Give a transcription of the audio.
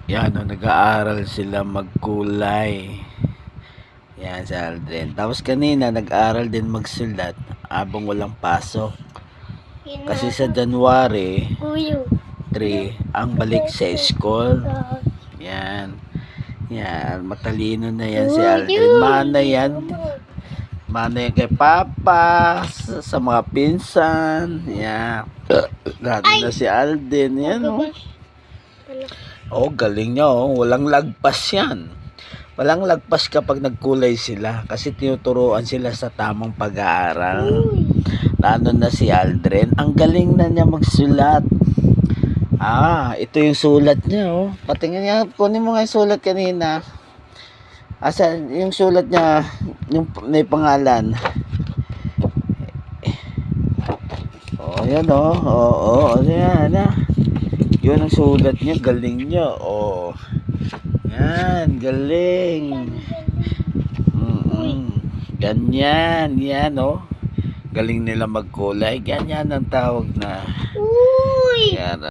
Yan, no, nag-aaral sila magkulay. Yan si Aldrin. Tapos kanina nag-aaral din magsulat abang walang pasok. Kasi sa January 3 ang balik sa school. Yan. Yan, matalino na yan si Aldrin. Mana yan. Mana yan kay Papa, sa mga pinsan. Yan. Lalo na si Aldrin. Yan, oh. Oh, galing niya, oh. Walang lagpas yan. Walang lagpas kapag nagkulay sila kasi tinuturuan sila sa tamang pag-aaral. Lalo na si Aldrin. Ang galing na niya magsulat. Ito yung sulat niya, oh. Patingin niya, kunin mo nga yung sulat kanina. Asa yung sulat niya, yung may pangalan. Oh, yan, oh. Oo, yan, yun ang sulat niya, galing niya, oh. Yan, galing. Ganyan, yan, oh. Galing nila magkulay. Ganyan ang tawag na. Yan.